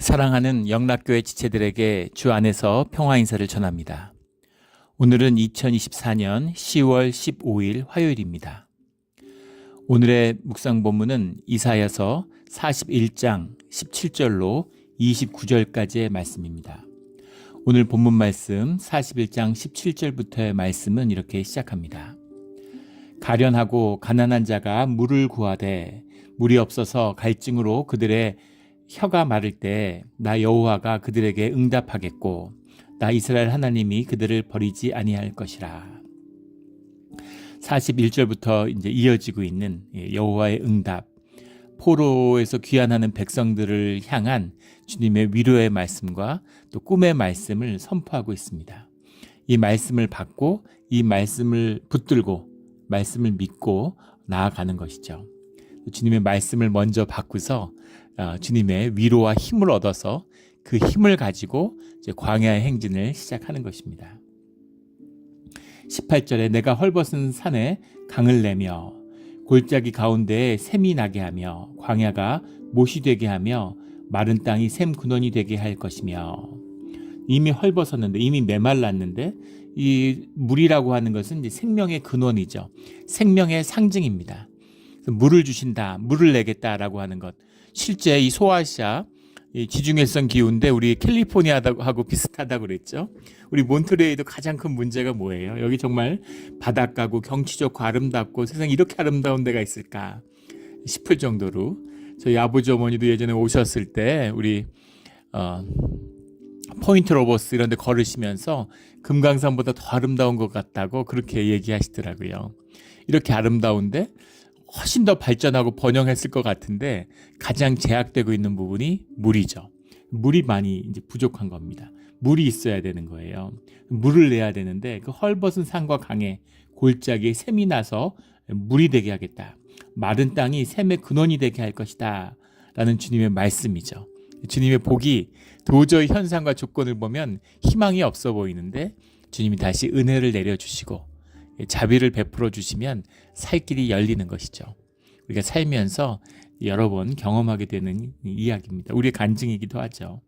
사랑하는 영락교회 지체들에게 주 안에서 평화 인사를 전합니다. 오늘은 2024년 10월 15일 화요일입니다. 오늘의 묵상 본문은 이사야서 41장 17절로 29절까지의 말씀입니다. 오늘 본문 말씀 41장 17절부터의 말씀은 이렇게 시작합니다. 가련하고 가난한 자가 물을 구하되 물이 없어서 갈증으로 그들의 혀가 마를 때 나 여호와가 그들에게 응답하겠고 나 이스라엘 하나님이 그들을 버리지 아니할 것이라. 41절부터 이제 이어지고 있는 여호와의 응답, 포로에서 귀환하는 백성들을 향한 주님의 위로의 말씀과 또 꿈의 말씀을 선포하고 있습니다. 이 말씀을 받고 이 말씀을 붙들고 말씀을 믿고 나아가는 것이죠. 주님의 말씀을 먼저 받고서 주님의 위로와 힘을 얻어서 그 힘을 가지고 이제 광야의 행진을 시작하는 것입니다. 18절에 내가 헐벗은 산에 강을 내며 골짜기 가운데에 샘이 나게 하며 광야가 못이 되게 하며 마른 땅이 샘 근원이 되게 할 것이며. 이미 헐벗었는데 이미 메말랐는데 이 물이라고 하는 것은 이제 생명의 근원이죠. 생명의 상징입니다. 물을 주신다, 물을 내겠다라고 하는 것. 실제 이 소아시아 지중해성 기후인데 우리 캘리포니아하고 비슷하다고 그랬죠. 우리 몬트레이도 가장 큰 문제가 뭐예요? 여기 정말 바닷가고 경치 좋고 아름답고 세상에 이렇게 아름다운 데가 있을까 싶을 정도로 저희 아버지 어머니도 예전에 오셨을 때 우리 포인트 로버스 이런 데 걸으시면서 금강산보다 더 아름다운 것 같다고 그렇게 얘기하시더라고요. 이렇게 아름다운데 훨씬 더 발전하고 번영했을 것 같은데 가장 제약되고 있는 부분이 물이죠. 물이 많이 이제 부족한 겁니다. 물이 있어야 되는 거예요. 물을 내야 되는데 그 헐벗은 산과 강에 골짜기에 샘이 나서 물이 되게 하겠다. 마른 땅이 샘의 근원이 되게 할 것이다. 라는 주님의 말씀이죠. 주님의 복이 도저히 현상과 조건을 보면 희망이 없어 보이는데 주님이 다시 은혜를 내려주시고 자비를 베풀어 주시면 살 길이 열리는 것이죠. 우리가 살면서 여러 번 경험하게 되는 이야기입니다. 우리의 간증이기도 하죠.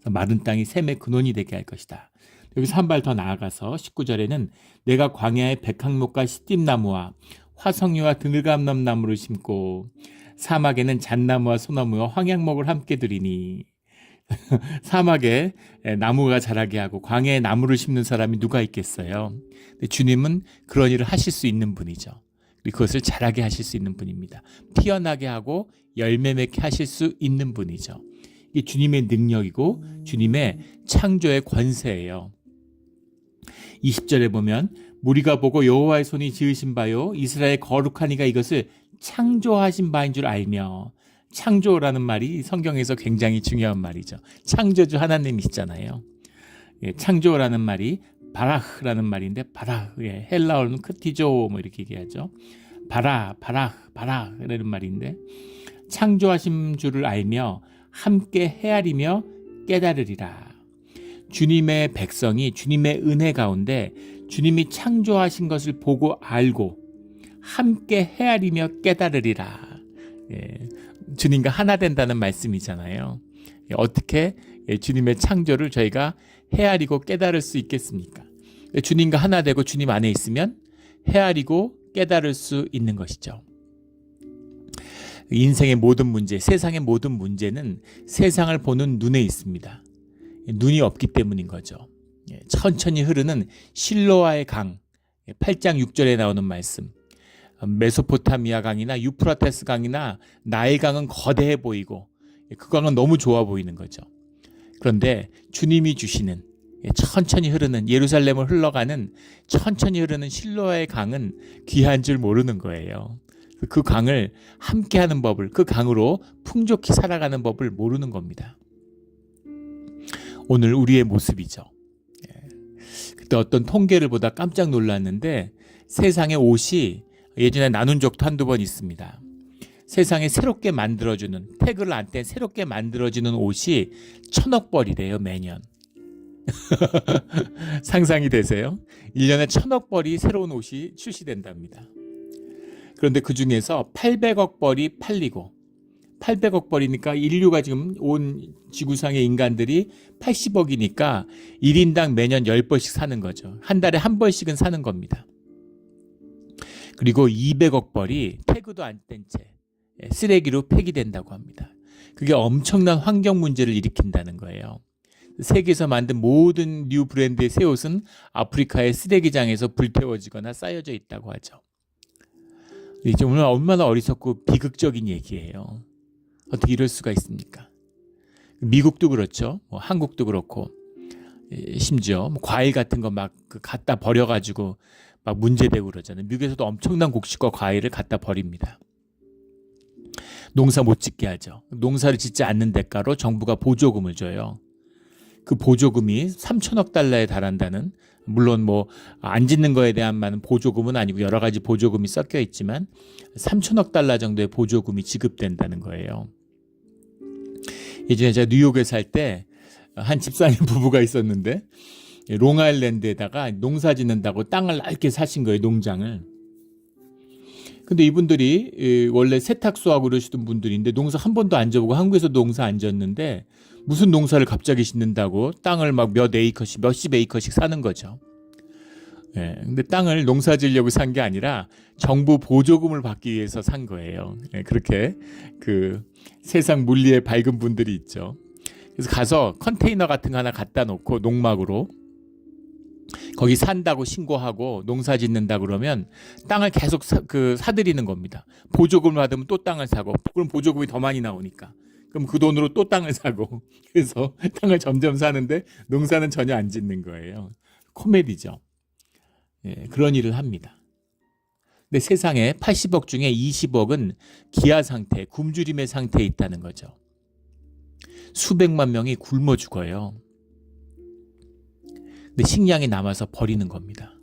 마른 땅이 샘의 근원이 되게 할 것이다. 여기서 한 발 더 나아가서 19절에는 내가 광야에 백향목과 시띠나무와 화석류와 등을감람나무를 심고 사막에는 잣나무와 소나무와 황양목을 함께 두리니. 사막에 나무가 자라게 하고 광야에 나무를 심는 사람이 누가 있겠어요? 근데 주님은 그런 일을 하실 수 있는 분이죠. 그것을 자라게 하실 수 있는 분입니다. 피어나게 하고 열매 맺게 하실 수 있는 분이죠. 이게 주님의 능력이고 주님의 창조의 권세예요. 20절에 보면 무리가 보고 여호와의 손이 지으신 바요 이스라엘 거룩한 이가 이것을 창조하신 바인 줄 알며. 창조라는 말이 성경에서 굉장히 중요한 말이죠. 창조주 하나님이시잖아요. 창조라는 말이 바라흐라는 말인데 바라흐, 헬라어는 크티조 뭐 이렇게 얘기하죠. 바라흐라는 말인데 창조하신 줄을 알며 함께 헤아리며 깨달으리라. 주님의 백성이 주님의 은혜 가운데 주님이 창조하신 것을 보고 알고 함께 헤아리며 깨달으리라. 주님과 하나 된다는 말씀이잖아요. 어떻게 주님의 창조를 저희가 헤아리고 깨달을 수 있겠습니까? 주님과 하나 되고 주님 안에 있으면 헤아리고 깨달을 수 있는 것이죠. 인생의 모든 문제, 세상의 모든 문제는 세상을 보는 눈에 있습니다. 눈이 없기 때문인 거죠. 천천히 흐르는 실로아의 강, 8장 6절에 나오는 말씀. 메소포타미아 강이나 유프라테스 강이나 나일 강은 거대해 보이고 그 강은 너무 좋아 보이는 거죠. 그런데 주님이 주시는 천천히 흐르는 예루살렘을 흘러가는 천천히 흐르는 실로아의 강은 귀한 줄 모르는 거예요. 그 강을 함께하는 법을, 그 강으로 풍족히 살아가는 법을 모르는 겁니다. 오늘 우리의 모습이죠. 그때 어떤 통계를 보다 깜짝 놀랐는데 세상의 옷이 예전에 나눈 적도 한두 번 있습니다. 세상에 새롭게 만들어주는, 태그를 안 뗀 새롭게 만들어지는 옷이 1,000억 벌이래요, 매년. 상상이 되세요? 1년에 1,000억 벌이 새로운 옷이 출시된답니다. 그런데 그 중에서 800억 벌이 팔리고 800억 벌이니까 인류가 지금 온 지구상의 인간들이 80억이니까 1인당 매년 10번씩 사는 거죠. 한 달에 한 번씩은 사는 겁니다. 그리고 200억 벌이 태그도 안 뗀 채 쓰레기로 폐기된다고 합니다. 그게 엄청난 환경 문제를 일으킨다는 거예요. 세계에서 만든 모든 뉴 브랜드의 새 옷은 아프리카의 쓰레기장에서 불태워지거나 쌓여져 있다고 하죠. 이게 오늘 얼마나 어리석고 비극적인 얘기예요. 어떻게 이럴 수가 있습니까? 미국도 그렇죠. 한국도 그렇고, 심지어 과일 같은 거 막 갖다 버려가지고 막 문제되고 그러잖아요. 미국에서도 엄청난 곡식과 과일을 갖다 버립니다. 농사 못 짓게 하죠. 농사를 짓지 않는 대가로 정부가 보조금을 줘요. 그 보조금이 3천억 달러에 달한다는, 물론 뭐 안 짓는 거에 대한 보조금은 아니고 여러 가지 보조금이 섞여 있지만 3천억 달러 정도의 보조금이 지급된다는 거예요. 예전에 제가 뉴욕에 살 때 한 집사님 부부가 있었는데 롱아일랜드에다가 농사 짓는다고 땅을 넓게 사신 거예요, 농장을. 근데 이분들이 원래 세탁소하고 그러시던 분들인데 농사 한 번도 안 져보고 한국에서 농사 안 졌는데 무슨 농사를 갑자기 짓는다고 땅을 막 몇십 에이커씩 사는 거죠. 예, 근데 땅을 농사 지으려고 산 게 아니라 정부 보조금을 받기 위해서 산 거예요. 예, 그렇게 그 세상 물리에 밝은 분들이 있죠. 그래서 가서 컨테이너 같은 거 하나 갖다 놓고 농막으로 거기 산다고 신고하고 농사 짓는다 그러면 땅을 계속 사들이는 겁니다. 보조금을 받으면 또 땅을 사고, 그럼 보조금이 더 많이 나오니까. 그럼 그 돈으로 또 땅을 사고, 그래서 땅을 점점 사는데 농사는 전혀 안 짓는 거예요. 코미디죠. 예, 그런 일을 합니다. 근데 세상에 80억 중에 20억은 기아 상태, 굶주림의 상태에 있다는 거죠. 수백만 명이 굶어 죽어요. 근데 식량이 남아서 버리는 겁니다.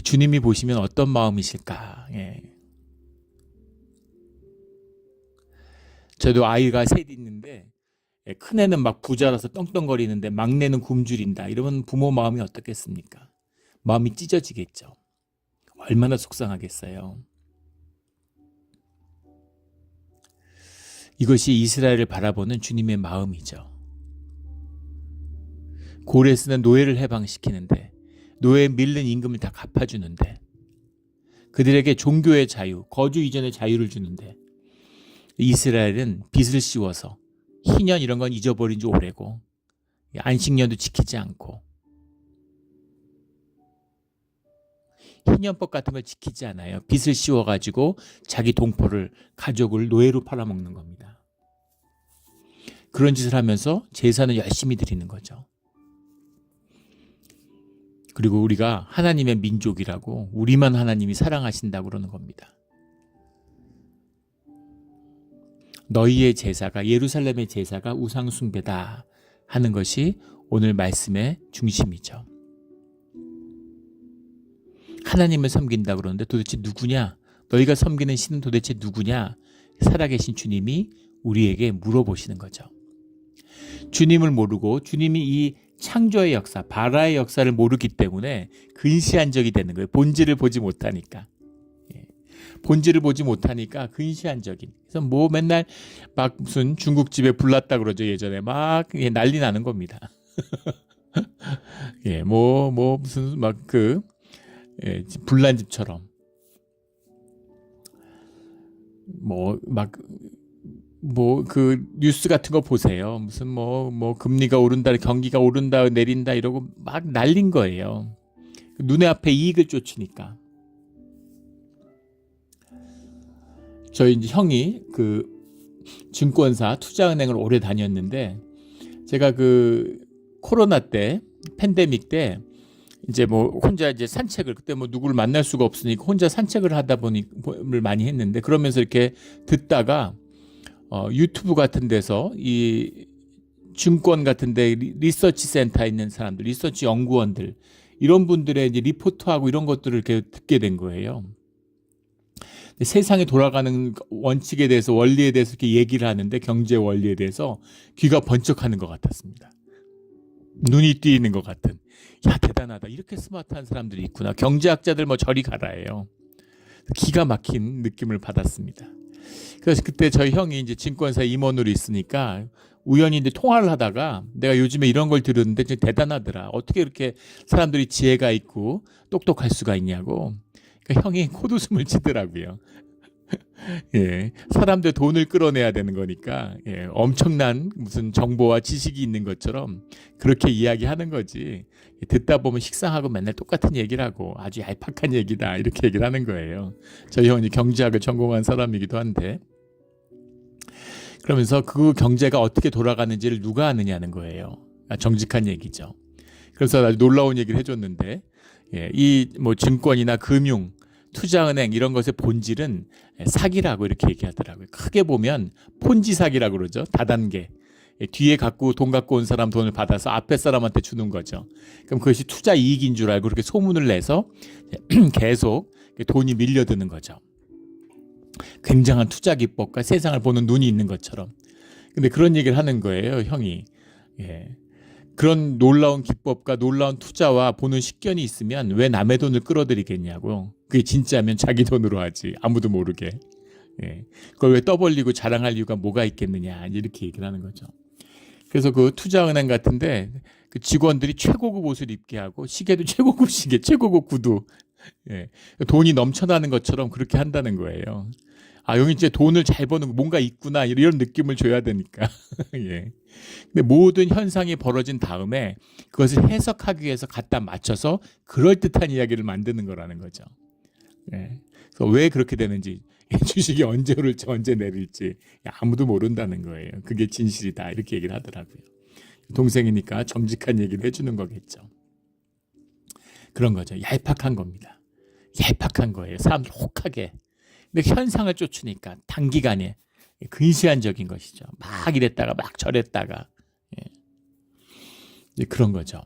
주님이 보시면 어떤 마음이실까? 예. 저도 아이가 셋 있는데 큰애는 막 부자라서 떵떵거리는데 막내는 굶주린다. 이러면 부모 마음이 어떻겠습니까? 마음이 찢어지겠죠. 얼마나 속상하겠어요. 이것이 이스라엘을 바라보는 주님의 마음이죠. 고레스는 노예를 해방시키는데, 노예에 밀린 임금을 다 갚아주는데, 그들에게 종교의 자유, 거주 이전의 자유를 주는데, 이스라엘은 빚을 씌워서 희년 이런 건 잊어버린 지 오래고 안식년도 지키지 않고 희년법 같은 걸 지키지 않아요. 빚을 씌워가지고 자기 동포를, 가족을 노예로 팔아먹는 겁니다. 그런 짓을 하면서 제사는 열심히 드리는 거죠. 그리고 우리가 하나님의 민족이라고, 우리만 하나님이 사랑하신다고 그러는 겁니다. 너희의 제사가, 예루살렘의 제사가 우상 숭배다 하는 것이 오늘 말씀의 중심이죠. 하나님을 섬긴다 그러는데 도대체 누구냐? 너희가 섬기는 신은 도대체 누구냐? 살아계신 주님이 우리에게 물어보시는 거죠. 주님을 모르고 주님이 이 창조의 역사, 바라의 역사를 모르기 때문에 근시안적이 되는 거예요. 본질을 보지 못하니까. 본질을 보지 못하니까 근시안적인. 그래서 뭐 맨날 막 무슨 중국집에 불났다 그러죠. 예전에 막 난리 나는 겁니다. 예, 뭐 무슨 막 불난 집처럼 뉴스 같은 거 보세요. 무슨 금리가 오른다, 경기가 오른다, 내린다 이러고 막 날린 거예요. 눈에 앞에 이익을 쫓으니까. 저희 이제 형이 증권사 투자은행을 오래 다녔는데, 제가 코로나 때, 팬데믹 때 이제 혼자 이제 산책을, 그때 누구를 만날 수가 없으니까 혼자 산책을 하다 보니 많이 했는데, 그러면서 이렇게 듣다가 유튜브 같은 데서 이 증권 같은 데 리서치 센터에 있는 사람들, 리서치 연구원들, 이런 분들의 이제 리포트하고 이런 것들을 이렇게 듣게 된 거예요. 세상에 돌아가는 원칙에 대해서, 원리에 대해서 이렇게 얘기를 하는데, 경제 원리에 대해서 귀가 번쩍하는 것 같았습니다. 눈이 띄이는 것 같은. 야, 대단하다. 이렇게 스마트한 사람들이 있구나. 경제학자들 저리 가라예요. 기가 막힌 느낌을 받았습니다. 그래서 그때 저희 형이 이제 증권사 임원으로 있으니까 우연히 이제 통화를 하다가 내가 요즘에 이런 걸 들었는데 진짜 대단하더라. 어떻게 이렇게 사람들이 지혜가 있고 똑똑할 수가 있냐고. 그러니까 형이 콧웃음을 치더라고요. 예, 사람들 돈을 끌어내야 되는 거니까 엄청난 무슨 정보와 지식이 있는 것처럼 그렇게 이야기하는 거지. 듣다 보면 식상하고 맨날 똑같은 얘기를 하고 아주 얄팍한 얘기다 이렇게 얘기를 하는 거예요. 저희 형이 경제학을 전공한 사람이기도 한데 그러면서 그 경제가 어떻게 돌아가는지를 누가 아느냐는 거예요. 정직한 얘기죠. 그래서 아주 놀라운 얘기를 해줬는데 이 뭐 증권이나 금융 투자은행 이런 것의 본질은 사기라고 이렇게 얘기하더라고요. 크게 보면 폰지 사기라고 그러죠. 다단계. 뒤에 돈 갖고 온 사람 돈을 받아서 앞에 사람한테 주는 거죠. 그럼 그것이 투자 이익인 줄 알고 그렇게 소문을 내서 계속 돈이 밀려드는 거죠. 굉장한 투자 기법과 세상을 보는 눈이 있는 것처럼. 근데 그런 얘기를 하는 거예요, 형이. 그런 놀라운 기법과 놀라운 투자와 보는 식견이 있으면 왜 남의 돈을 끌어들이겠냐고. 그게 진짜면 자기 돈으로 하지. 아무도 모르게. 그걸 왜 떠벌리고 자랑할 이유가 뭐가 있겠느냐. 이렇게 얘기를 하는 거죠. 그래서 그 투자은행 같은데 그 직원들이 최고급 옷을 입게 하고 시계도 최고급 시계, 최고급 구두. 돈이 넘쳐나는 것처럼 그렇게 한다는 거예요. 아, 여기 이제 돈을 잘 버는 뭔가 있구나 이런 느낌을 줘야 되니까. 근데 모든 현상이 벌어진 다음에 그것을 해석하기 위해서 갖다 맞춰서 그럴듯한 이야기를 만드는 거라는 거죠. 그래서 왜 그렇게 되는지 주식이 언제 오를지 언제 내릴지 아무도 모른다는 거예요. 그게 진실이다 이렇게 얘기를 하더라고요. 동생이니까 정직한 얘기를 해주는 거겠죠. 그런 거죠. 얄팍한 겁니다. 얄팍한 거예요. 사람들 혹하게. 근데 현상을 쫓으니까 단기간에 근시안적인 것이죠. 막 이랬다가 막 저랬다가 그런 거죠.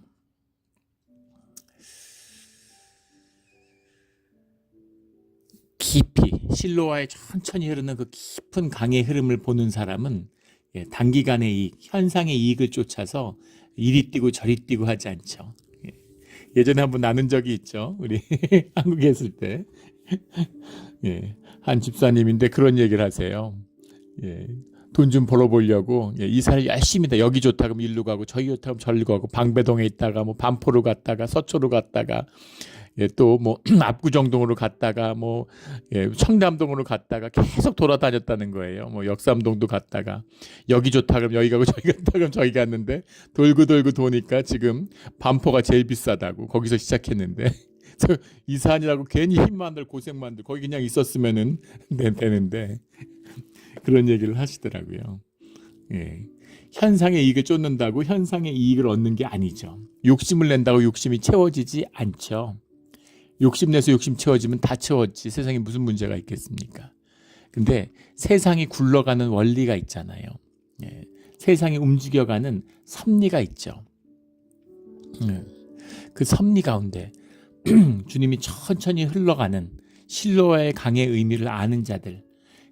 깊이 실로와에 천천히 흐르는 그 깊은 강의 흐름을 보는 사람은 단기간의 이익, 현상의 이익을 쫓아서 이리 뛰고 저리 뛰고 하지 않죠. 예전에 한번 나눈 적이 있죠. 우리 한국에 있을 때. 한 집사님인데 그런 얘기를 하세요. 돈 좀 벌어보려고 이사를 열심히 다 여기 좋다 그러면 일로 가고 저기 좋다 그러면 절로 가고 방배동에 있다가 뭐 반포로 갔다가 서초로 갔다가 또 뭐 압구정동으로 갔다가 뭐 청담동으로 갔다가 계속 돌아다녔다는 거예요. 뭐 역삼동도 갔다가 여기 좋다 그러면 여기 가고 저기 갔다 그러면 저기 갔는데 돌고 도니까 지금 반포가 제일 비싸다고 거기서 시작했는데 이사하느라고 괜히 힘만 들 고생만 들 거기 그냥 있었으면은 되는데 그런 얘기를 하시더라고요. 현상의 이익을 쫓는다고 현상의 이익을 얻는 게 아니죠. 욕심을 낸다고 욕심이 채워지지 않죠. 욕심내서 욕심 채워지면 다 채웠지 세상에 무슨 문제가 있겠습니까? 근데 세상이 굴러가는 원리가 있잖아요. 세상이 움직여가는 섭리가 있죠. 그 섭리 가운데 주님이 천천히 흘러가는 실로와의 강의 의미를 아는 자들,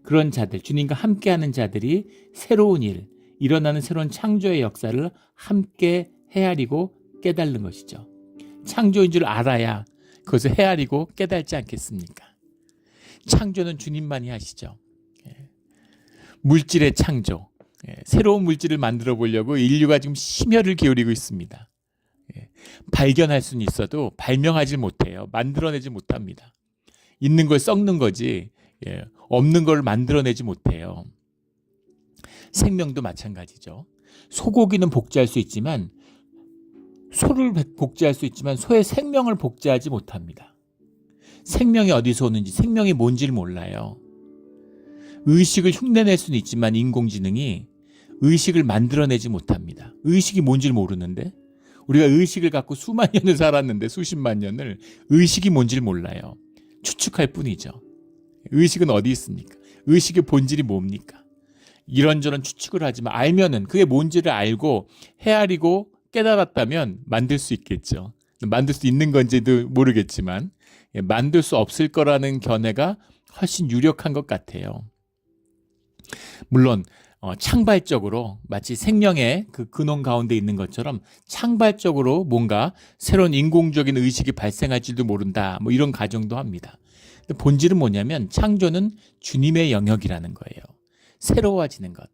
그런 자들, 주님과 함께하는 자들이 새로운 일, 일어나는 새로운 창조의 역사를 함께 헤아리고 깨달는 것이죠. 창조인 줄 알아야 그것을 헤아리고 깨달지 않겠습니까? 창조는 주님만이 하시죠. 물질의 창조, 새로운 물질을 만들어 보려고 인류가 지금 심혈을 기울이고 있습니다. 발견할 수는 있어도 발명하지 못해요. 만들어내지 못합니다. 있는 걸 썩는 거지 없는 걸 만들어내지 못해요. 생명도 마찬가지죠. 소고기는 복제할 수 있지만 소를 복제할 수 있지만 소의 생명을 복제하지 못합니다. 생명이 어디서 오는지 생명이 뭔지를 몰라요. 의식을 흉내낼 수는 있지만 인공지능이 의식을 만들어내지 못합니다. 의식이 뭔지를 모르는데 우리가 의식을 갖고 수만 년을 살았는데 수십만 년을 의식이 뭔지를 몰라요. 추측할 뿐이죠. 의식은 어디 있습니까? 의식의 본질이 뭡니까? 이런저런 추측을 하지만 알면은 그게 뭔지를 알고 헤아리고 깨달았다면 만들 수 있겠죠. 만들 수 있는 건지도 모르겠지만 만들 수 없을 거라는 견해가 훨씬 유력한 것 같아요. 물론 창발적으로 마치 생명의 그 근원 가운데 있는 것처럼 창발적으로 뭔가 새로운 인공적인 의식이 발생할지도 모른다. 뭐 이런 가정도 합니다. 본질은 뭐냐면 창조는 주님의 영역이라는 거예요. 새로워지는 것,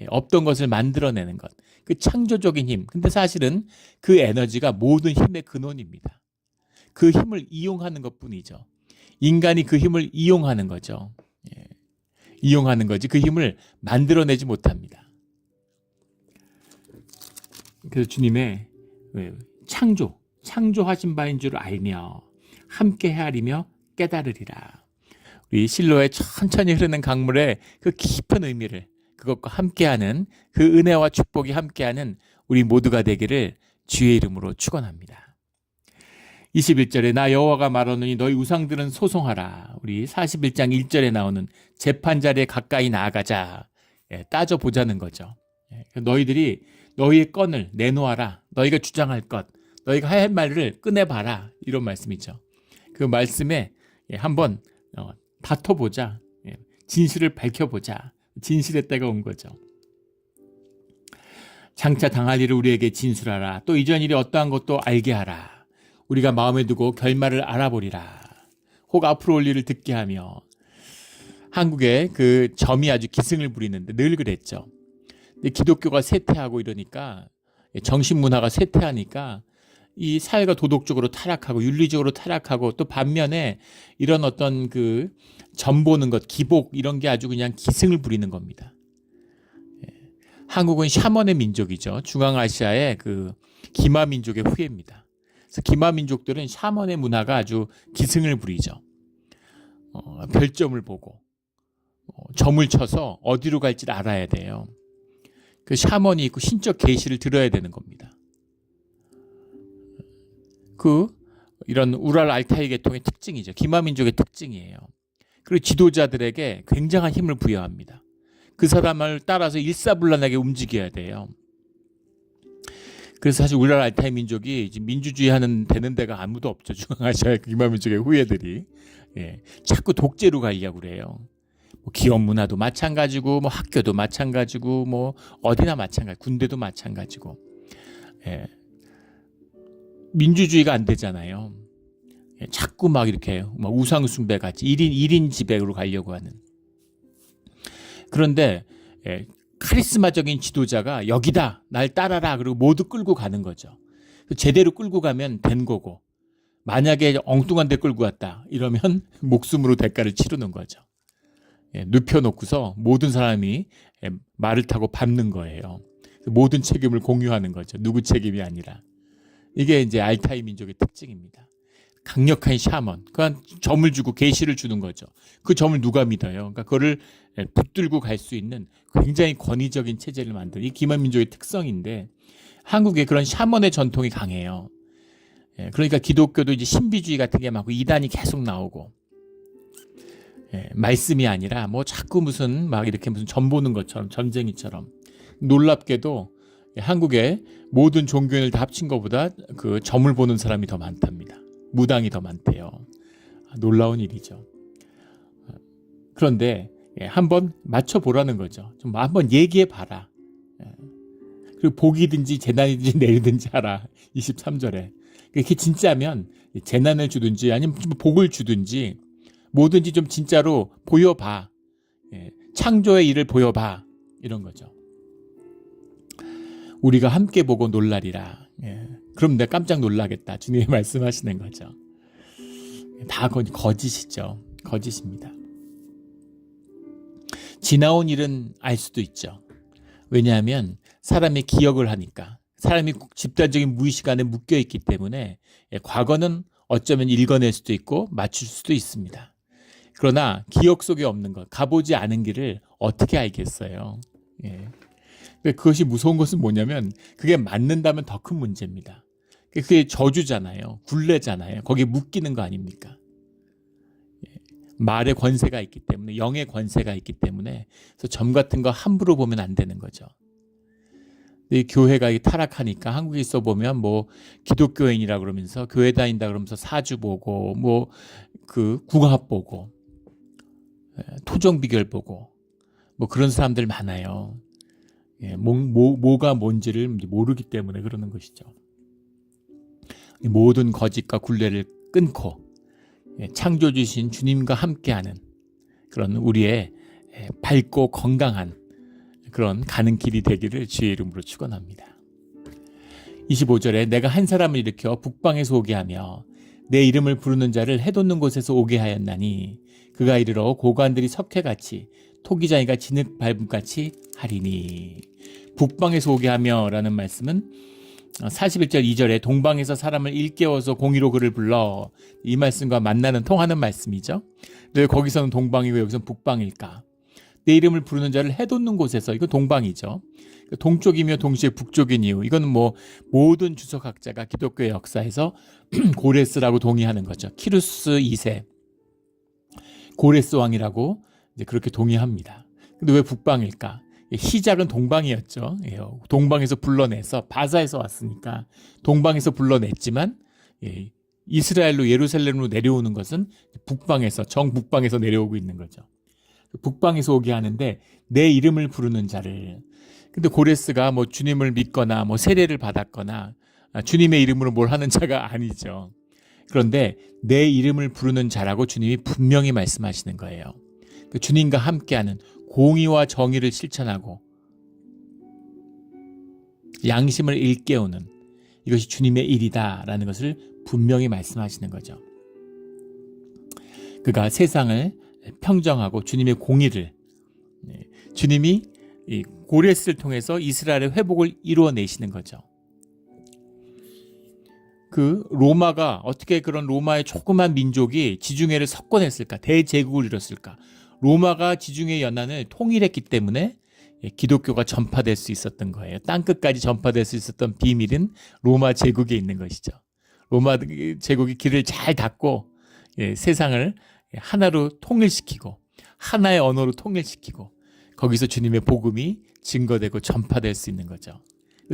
없던 것을 만들어내는 것, 그 창조적인 힘. 근데 사실은 그 에너지가 모든 힘의 근원입니다. 그 힘을 이용하는 것뿐이죠. 인간이 그 힘을 이용하는 거죠. 이용하는 거지 그 힘을 만들어내지 못합니다. 그래서 주님의 창조하신 바인 줄 알며 함께 헤아리며 깨달으리라. 우리 실로의 천천히 흐르는 강물의 그 깊은 의미를 그것과 함께하는 그 은혜와 축복이 함께하는 우리 모두가 되기를 주의 이름으로 축원합니다. 21절에 나 여호와가 말하노니 너희 우상들은 소송하라. 우리 41장 1절에 나오는 재판 자리에 가까이 나아가자. 따져보자는 거죠. 너희들이 너희의 건을 내놓아라. 너희가 주장할 것, 너희가 할 말을 꺼내봐라. 이런 말씀이죠. 그 말씀에 한번 다퉈보자. 진실을 밝혀보자. 진실의 때가 온 거죠. 장차 당할 일을 우리에게 진술하라. 또 이전 일이 어떠한 것도 알게 하라. 우리가 마음에 두고 결말을 알아보리라. 혹 앞으로 올 일을 듣게 하며. 한국의 그 점이 아주 기승을 부리는데 늘 그랬죠. 근데 기독교가 쇠퇴하고 이러니까 정신문화가 쇠퇴하니까 이 사회가 도덕적으로 타락하고 윤리적으로 타락하고 또 반면에 이런 어떤 그 점 보는 것, 기복 이런 게 아주 그냥 기승을 부리는 겁니다. 한국은 샤먼의 민족이죠. 중앙아시아의 그 기마 민족의 후예입니다. 그래서 기마 민족들은 샤먼의 문화가 아주 기승을 부리죠. 별점을 보고 점을 쳐서 어디로 갈지를 알아야 돼요. 그 샤먼이 있고 신적 계시를 들어야 되는 겁니다. 이런 우랄 알타이 계통의 특징이죠. 기마 민족의 특징이에요. 그리고 지도자들에게 굉장한 힘을 부여합니다. 그 사람을 따라서 일사불란하게 움직여야 돼요. 그래서 사실 우랄 알타이 민족이 민주주의 되는 데가 아무도 없죠. 중앙아시아의 기마 민족의 후예들이. 자꾸 독재로 가려고 그래요. 기업 문화도 마찬가지고, 학교도 마찬가지고, 어디나 마찬가지, 군대도 마찬가지고. 민주주의가 안 되잖아요. 자꾸 이렇게 우상숭배 같이 1인 지배로 가려고 하는. 그런데 카리스마적인 지도자가 여기다 날 따라라 그리고 모두 끌고 가는 거죠. 제대로 끌고 가면 된 거고 만약에 엉뚱한 데 끌고 갔다 이러면 목숨으로 대가를 치르는 거죠. 눕혀놓고서 모든 사람이 말을 타고 밟는 거예요. 모든 책임을 공유하는 거죠. 누구 책임이 아니라. 이게 이제 알타이 민족의 특징입니다. 강력한 샤먼, 그러니까 점을 주고 계시를 주는 거죠. 그 점을 누가 믿어요? 그러니까 그거를 붙들고 갈 수 있는 굉장히 권위적인 체제를 만드는 이 기마 민족의 특성인데 한국에 그런 샤먼의 전통이 강해요. 그러니까 기독교도 이제 신비주의 같은 게 많고 이단이 계속 나오고 말씀이 아니라 자꾸 무슨 점 보는 것처럼 점쟁이처럼 놀랍게도 한국의 모든 종교인을 다 합친 것보다 그 점을 보는 사람이 더 많답니다. 무당이 더 많대요. 놀라운 일이죠. 그런데 한번 맞춰보라는 거죠. 좀 한번 얘기해봐라. 그리고 복이든지 재난이든지 내리든지 하라. 23절에. 그게 진짜면 재난을 주든지 아니면 복을 주든지 뭐든지 좀 진짜로 보여봐. 창조의 일을 보여봐. 이런 거죠. 우리가 함께 보고 놀라리라. 그럼 내가 깜짝 놀라겠다. 주님이 말씀하시는 거죠. 다 거짓이죠. 거짓입니다. 지나온 일은 알 수도 있죠. 왜냐하면 사람이 기억을 하니까. 사람이 집단적인 무의식 안에 묶여있기 때문에 과거는 어쩌면 읽어낼 수도 있고 맞출 수도 있습니다. 그러나 기억 속에 없는 것, 가보지 않은 길을 어떻게 알겠어요. 그것이 무서운 것은 뭐냐면 그게 맞는다면 더 큰 문제입니다. 그게 저주잖아요. 굴레잖아요. 거기에 묶이는 거 아닙니까? 말의 권세가 있기 때문에 영의 권세가 있기 때문에 그래서 점 같은 거 함부로 보면 안 되는 거죠. 이 교회가 타락하니까 한국에 있어 보면 기독교인이라 그러면서 교회 다닌다 그러면서 사주 보고 그 궁합 보고 토정 비결 보고 그런 사람들 많아요. 뭐가 뭔지를 모르기 때문에 그러는 것이죠. 모든 거짓과 굴레를 끊고 창조주신 주님과 함께하는 그런 우리의 밝고 건강한 그런 가는 길이 되기를 주의 이름으로 축원합니다. 25절에 내가 한 사람을 일으켜 북방에서 오게 하며 내 이름을 부르는 자를 해돋는 곳에서 오게 하였나니 그가 이르러 고관들이 석회같이 토기장이가 진흙 밟음같이 하리니. 북방에서 오게 하며 라는 말씀은 41절 2절에 동방에서 사람을 일깨워서 공의로 그를 불러, 이 말씀과 만나는 통하는 말씀이죠. 왜 거기서는 동방이고 여기서는 북방일까? 내 이름을 부르는 자를 해돋는 곳에서, 이거 동방이죠. 동쪽이며 동시에 북쪽인 이유, 이건 뭐 모든 주석학자가 기독교의 역사에서 고레스라고 동의하는 거죠. 키루스 2세 고레스 왕이라고 이제 그렇게 동의합니다. 근데 왜 북방일까? 시작은 동방이었죠. 동방에서 불러내서 바사에서 왔으니까 동방에서 불러냈지만 이스라엘로 예루살렘으로 내려오는 것은 북방에서, 정북방에서 내려오고 있는 거죠. 북방에서 오게 하는데 내 이름을 부르는 자를. 근데 고레스가 뭐 주님을 믿거나 뭐 세례를 받았거나 주님의 이름으로 뭘 하는 자가 아니죠. 그런데 내 이름을 부르는 자라고 주님이 분명히 말씀하시는 거예요. 주님과 함께하는, 공의와 정의를 실천하고 양심을 일깨우는, 이것이 주님의 일이다라는 것을 분명히 말씀하시는 거죠. 그가 세상을 평정하고 주님의 공의를, 주님이 이 고레스를 통해서 이스라엘의 회복을 이루어내시는 거죠. 그 로마가 어떻게 그런 로마의 조그만 민족이 지중해를 석권했을까? 대제국을 이뤘을까? 로마가 지중해 연안을 통일했기 때문에 기독교가 전파될 수 있었던 거예요. 땅끝까지 전파될 수 있었던 비밀은 로마 제국에 있는 것이죠. 로마 제국이 길을 잘 닫고 세상을 하나로 통일시키고 하나의 언어로 통일시키고 거기서 주님의 복음이 증거되고 전파될 수 있는 거죠.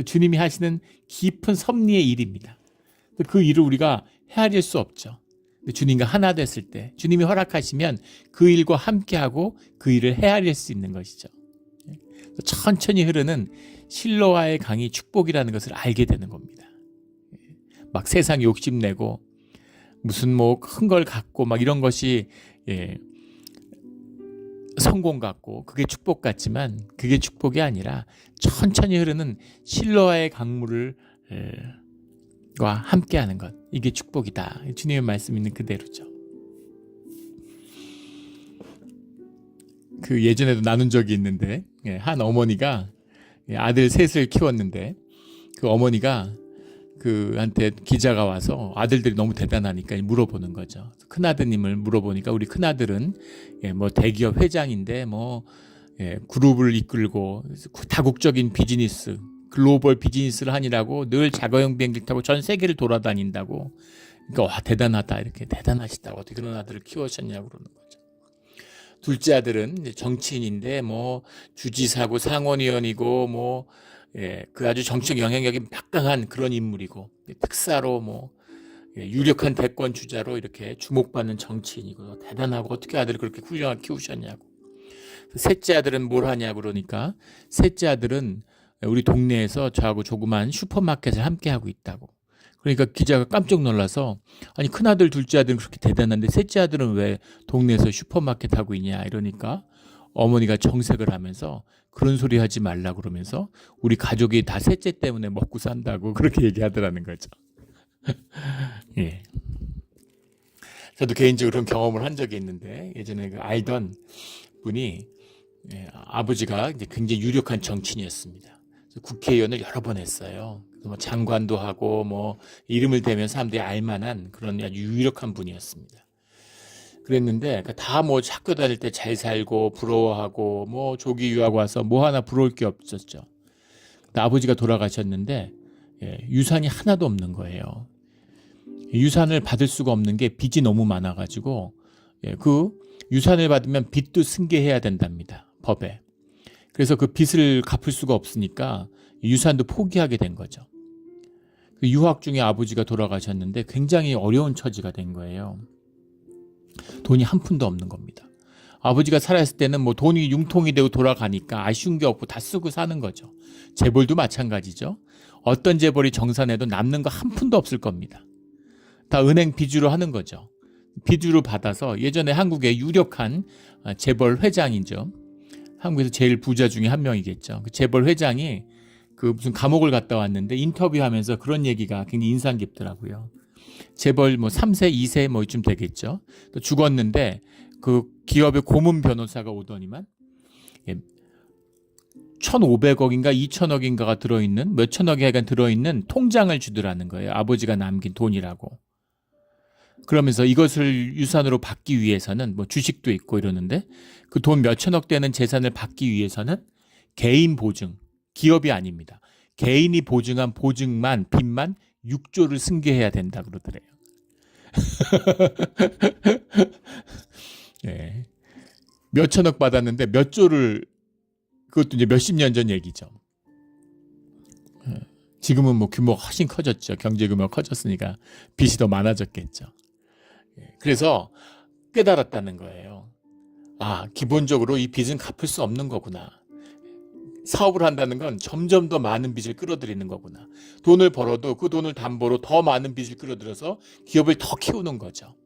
주님이 하시는 깊은 섭리의 일입니다. 그 일을 우리가 헤아릴 수 없죠. 주님과 하나 됐을 때 주님이 허락하시면 그 일과 함께하고 그 일을 헤아릴 수 있는 것이죠. 천천히 흐르는 실로아의 강이 축복이라는 것을 알게 되는 겁니다. 막 세상 욕심내고 무슨 뭐 큰 걸 갖고 막 이런 것이 성공 같고 그게 축복 같지만 그게 축복이 아니라 천천히 흐르는 실로아의 강물을 과 함께하는 것, 이게 축복이다. 주님의 말씀 있는 그대로죠. 그 예전에도 나눈 적이 있는데 한 어머니가 아들 셋을 키웠는데 그 어머니가 그한테 기자가 와서 아들들이 너무 대단하니까 물어보는 거죠. 큰아드님을 물어보니까 우리 큰아들은 뭐 대기업 회장인데 뭐 그룹을 이끌고 다국적인 비즈니스, 글로벌 비즈니스를 하느라고 늘 자가용 비행기 타고 전 세계를 돌아다닌다고. 그러니까 와, 대단하다, 이렇게 대단하시다, 어떻게 그런 아들을 키우셨냐고 그러는 거죠. 둘째 아들은 정치인인데 뭐 주지사고 상원의원이고 뭐 그 아주 정치적 영향력이 막강한 그런 인물이고 특사로 뭐 유력한 대권 주자로 이렇게 주목받는 정치인이고 대단하고 어떻게 아들을 그렇게 훌륭하게 키우셨냐고. 셋째 아들은 뭘 하냐고 그러니까 셋째 아들은 우리 동네에서 저하고 조그만 슈퍼마켓을 함께 하고 있다고. 그러니까 기자가 깜짝 놀라서 아니 큰아들 둘째 아들은 그렇게 대단한데 셋째 아들은 왜 동네에서 슈퍼마켓 하고 있냐 이러니까 어머니가 정색을 하면서 그런 소리 하지 말라 그러면서 우리 가족이 다 셋째 때문에 먹고 산다고 그렇게 얘기하더라는 거죠. 예. 저도 개인적으로 그런 경험을 한 적이 있는데 예전에 그 알던 분이 아버지가 이제 굉장히 유력한 정치인이었습니다. 국회의원을 여러 번 했어요. 뭐 장관도 하고 뭐 이름을 대면 사람들이 알만한 그런 아주 유력한 분이었습니다. 그랬는데 다 뭐 학교 다닐 때 잘 살고 부러워하고 뭐 조기 유학 와서 뭐 하나 부러울 게 없었죠. 아버지가 돌아가셨는데 유산이 하나도 없는 거예요. 유산을 받을 수가 없는 게 빚이 너무 많아가지고 그 유산을 받으면 빚도 승계해야 된답니다. 법에. 그래서 그 빚을 갚을 수가 없으니까 유산도 포기하게 된 거죠. 그 유학 중에 아버지가 돌아가셨는데 굉장히 어려운 처지가 된 거예요. 돈이 한 푼도 없는 겁니다. 아버지가 살아있을 때는 뭐 돈이 융통이 되고 돌아가니까 아쉬운 게 없고 다 쓰고 사는 거죠. 재벌도 마찬가지죠. 어떤 재벌이 정산해도 남는 거 한 푼도 없을 겁니다. 다 은행 빚으로 하는 거죠. 빚으로 받아서 예전에 한국의 유력한 재벌 회장이죠. 한국에서 제일 부자 중에 한 명이겠죠. 그 재벌 회장이 그 무슨 감옥을 갔다 왔는데 인터뷰하면서 그런 얘기가 굉장히 인상 깊더라고요. 재벌 뭐 3세, 2세 뭐 이쯤 되겠죠. 또 죽었는데 그 기업의 고문 변호사가 오더니만 1,500억인가 2,000억인가가 들어있는 몇천억이 하여간 들어있는 통장을 주더라는 거예요. 아버지가 남긴 돈이라고. 그러면서 이것을 유산으로 받기 위해서는 뭐 주식도 있고 이러는데 그 돈 몇천억 되는 재산을 받기 위해서는 개인 보증, 기업이 아닙니다. 개인이 보증한 보증만 빚만 6조를 승계해야 된다 그러더래요. 네. 몇천억 받았는데 몇 조를, 그것도 이제 몇십 년 전 얘기죠. 지금은 뭐 규모가 훨씬 커졌죠. 경제 규모가 커졌으니까 빚이 더 많아졌겠죠. 그래서 깨달았다는 거예요. 아, 기본적으로 이 빚은 갚을 수 없는 거구나. 사업을 한다는 건 점점 더 많은 빚을 끌어들이는 거구나. 돈을 벌어도 그 돈을 담보로 더 많은 빚을 끌어들여서 기업을 더 키우는 거죠.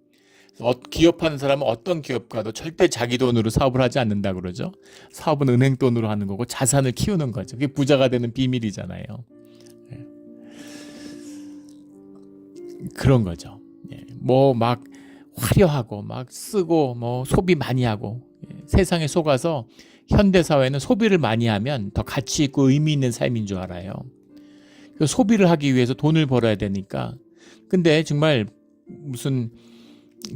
기업하는 사람은 어떤 기업가도 절대 자기 돈으로 사업을 하지 않는다 그러죠. 사업은 은행 돈으로 하는 거고 자산을 키우는 거죠. 그게 부자가 되는 비밀이잖아요. 그런 거죠. 뭐 막 화려하고 막 쓰고 뭐 소비 많이 하고 세상에 속아서 현대 사회는 소비를 많이 하면 더 가치 있고 의미 있는 삶인 줄 알아요. 소비를 하기 위해서 돈을 벌어야 되니까. 근데 정말 무슨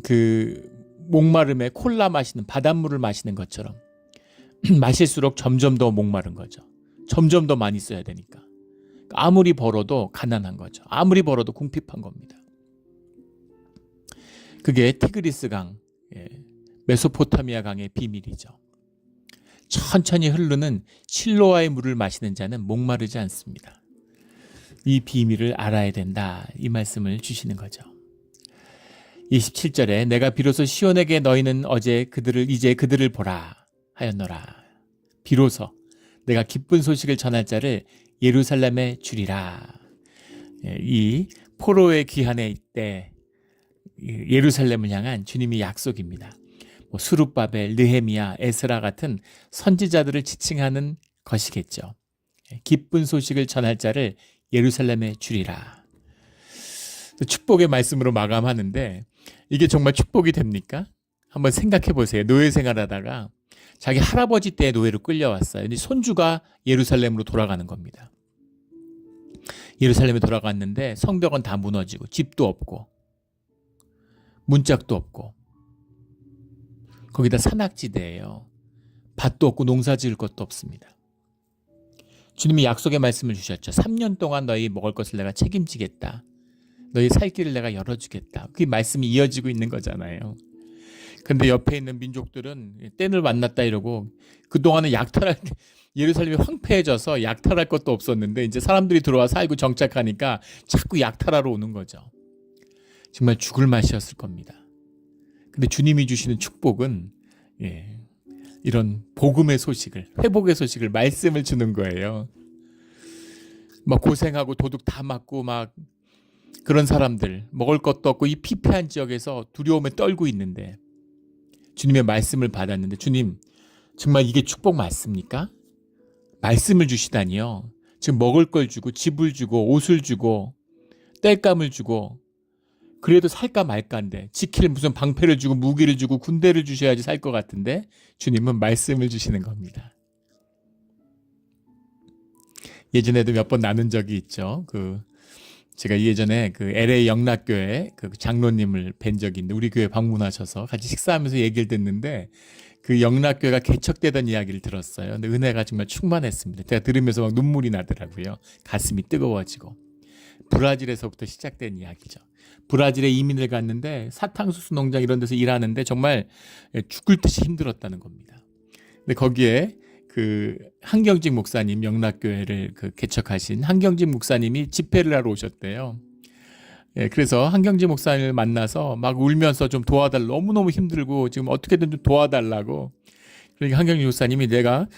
그 목마름에 콜라 마시는 바닷물을 마시는 것처럼 마실수록 점점 더 목마른 거죠. 점점 더 많이 써야 되니까. 아무리 벌어도 가난한 거죠. 아무리 벌어도 궁핍한 겁니다. 그게 티그리스 강, 메소포타미아 강의 비밀이죠. 천천히 흐르는 실로아의 물을 마시는 자는 목마르지 않습니다. 이 비밀을 알아야 된다. 이 말씀을 주시는 거죠. 27절에 내가 비로소 시온에게 너희는 이제 그들을 보라 하였노라. 비로소 내가 기쁜 소식을 전할 자를 예루살렘에 주리라. 이 포로의 귀환의 때 예루살렘을 향한 주님의 약속입니다. 수룹바벨, 느헤미야, 에스라 같은 선지자들을 지칭하는 것이겠죠. 기쁜 소식을 전할 자를 예루살렘에 주리라. 축복의 말씀으로 마감하는데 이게 정말 축복이 됩니까? 한번 생각해 보세요. 노예 생활하다가 자기 할아버지 때의 노예로 끌려왔어요. 손주가 예루살렘으로 돌아가는 겁니다. 예루살렘에 돌아갔는데 성벽은 다 무너지고 집도 없고 문짝도 없고 거기다 산악지대예요. 밭도 없고 농사 지을 것도 없습니다. 주님이 약속의 말씀을 주셨죠. 3년 동안 너희 먹을 것을 내가 책임지겠다. 너희 살 길을 내가 열어주겠다. 그 말씀이 이어지고 있는 거잖아요. 근데 옆에 있는 민족들은 땐을 만났다 이러고 그동안은 예루살렘이 황폐해져서 약탈할 것도 없었는데 이제 사람들이 들어와 살고 정착하니까 자꾸 약탈하러 오는 거죠. 정말 죽을 맛이었을 겁니다. 근데 주님이 주시는 축복은 이런 복음의 소식을, 회복의 소식을, 말씀을 주는 거예요. 막 고생하고 도둑 다 맞고 막 그런 사람들, 먹을 것도 없고 이 피폐한 지역에서 두려움에 떨고 있는데 주님의 말씀을 받았는데 주님 정말 이게 축복 맞습니까? 말씀을 주시다니요. 지금 먹을 걸 주고 집을 주고 옷을 주고 땔감을 주고 그래도 살까 말까인데 지킬 무슨 방패를 주고 무기를 주고 군대를 주셔야지 살 것 같은데 주님은 말씀을 주시는 겁니다. 예전에도 몇 번 나눈 적이 있죠. 제가 예전에 LA 영락교회 장로님을 뵌 적이 있는데 우리 교회 방문하셔서 같이 식사하면서 얘기를 듣는데 그 영락교회가 개척되던 이야기를 들었어요. 근데 은혜가 정말 충만했습니다. 제가 들으면서 막 눈물이 나더라고요. 가슴이 뜨거워지고. 브라질에서부터 시작된 이야기죠. 브라질에 이민을 갔는데 사탕수수 농장 이런 데서 일하는데 정말 죽을 듯이 힘들었다는 겁니다. 근데 거기에 한경직 목사님, 영락교회를 개척하신 한경직 목사님이 집회를 하러 오셨대요. 그래서 한경직 목사님을 만나서 막 울면서 좀 너무너무 힘들고 지금 어떻게든 좀 도와달라고. 그러니까 한경직 목사님이 내가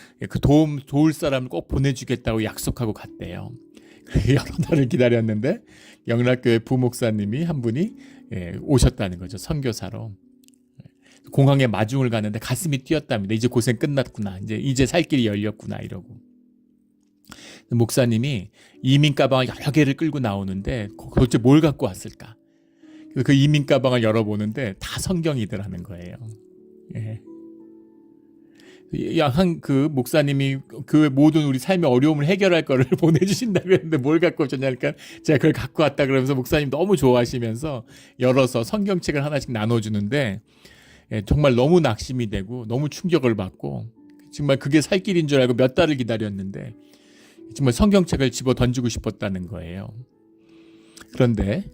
도울 사람을 꼭 보내주겠다고 약속하고 갔대요. 여러 달을 기다렸는데 영락교회 부목사님이 한 분이 오셨다는 거죠. 선교사로. 공항에 마중을 가는데 가슴이 뛰었답니다. 이제 고생 끝났구나. 이제 살 길이 열렸구나 이러고. 목사님이 이민 가방을 여러 개를 끌고 나오는데 도대체 뭘 갖고 왔을까? 그래서 그 이민 가방을 열어보는데 다 성경이더라는 거예요. 예. 그 목사님이 그 모든 우리 삶의 어려움을 해결할 거를 보내주신다고 했는데 뭘 갖고 오셨냐니까 제가 그걸 갖고 왔다 그러면서 목사님 너무 좋아하시면서 열어서 성경책을 하나씩 나눠주는데 정말 너무 낙심이 되고 너무 충격을 받고 정말 그게 살 길인 줄 알고 몇 달을 기다렸는데 정말 성경책을 집어 던지고 싶었다는 거예요. 그런데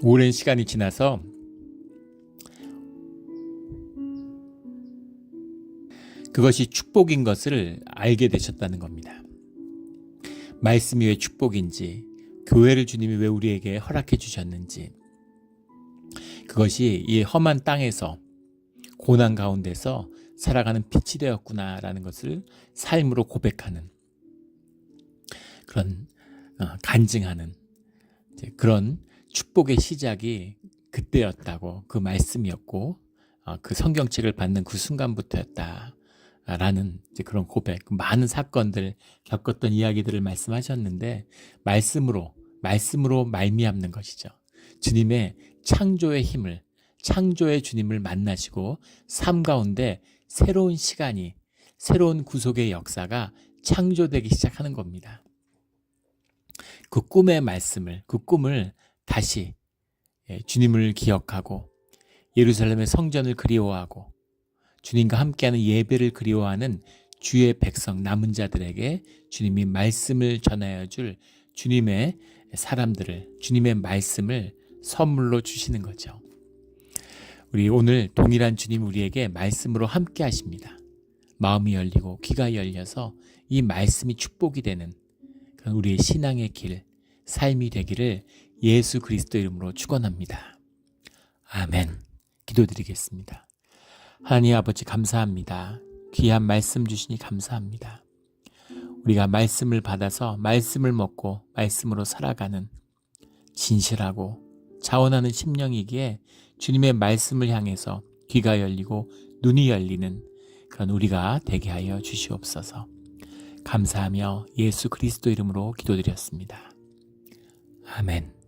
오랜 시간이 지나서 그것이 축복인 것을 알게 되셨다는 겁니다. 말씀이 왜 축복인지, 교회를 주님이 왜 우리에게 허락해 주셨는지, 그것이 이 험한 땅에서 고난 가운데서 살아가는 빛이 되었구나라는 것을 삶으로 고백하는 그런 간증하는 그런 축복의 시작이 그때였다고, 그 말씀이었고 그 성경책을 받는 그 순간부터였다 라는 그런 고백, 많은 사건들 겪었던 이야기들을 말씀하셨는데 말씀으로 말미암는 것이죠. 주님의 창조의 힘을, 창조의 주님을 만나시고 삶 가운데 새로운 시간이, 새로운 구속의 역사가 창조되기 시작하는 겁니다. 그 꿈의 말씀을, 그 꿈을 다시 주님을 기억하고 예루살렘의 성전을 그리워하고 주님과 함께하는 예배를 그리워하는 주의 백성 남은 자들에게 주님이 말씀을 전하여 줄 주님의 사람들을, 주님의 말씀을 선물로 주시는 거죠. 우리 오늘 동일한 주님 우리에게 말씀으로 함께 하십니다. 마음이 열리고 귀가 열려서 이 말씀이 축복이 되는 그런 우리의 신앙의 길, 삶이 되기를 예수 그리스도 이름으로 축원합니다. 아멘. 기도드리겠습니다. 하나님 아버지 감사합니다. 귀한 말씀 주시니 감사합니다. 우리가 말씀을 받아서 말씀을 먹고 말씀으로 살아가는 진실하고 자원하는 심령이기에 주님의 말씀을 향해서 귀가 열리고 눈이 열리는 그런 우리가 되게 하여 주시옵소서. 감사하며 예수 그리스도 이름으로 기도드렸습니다. 아멘.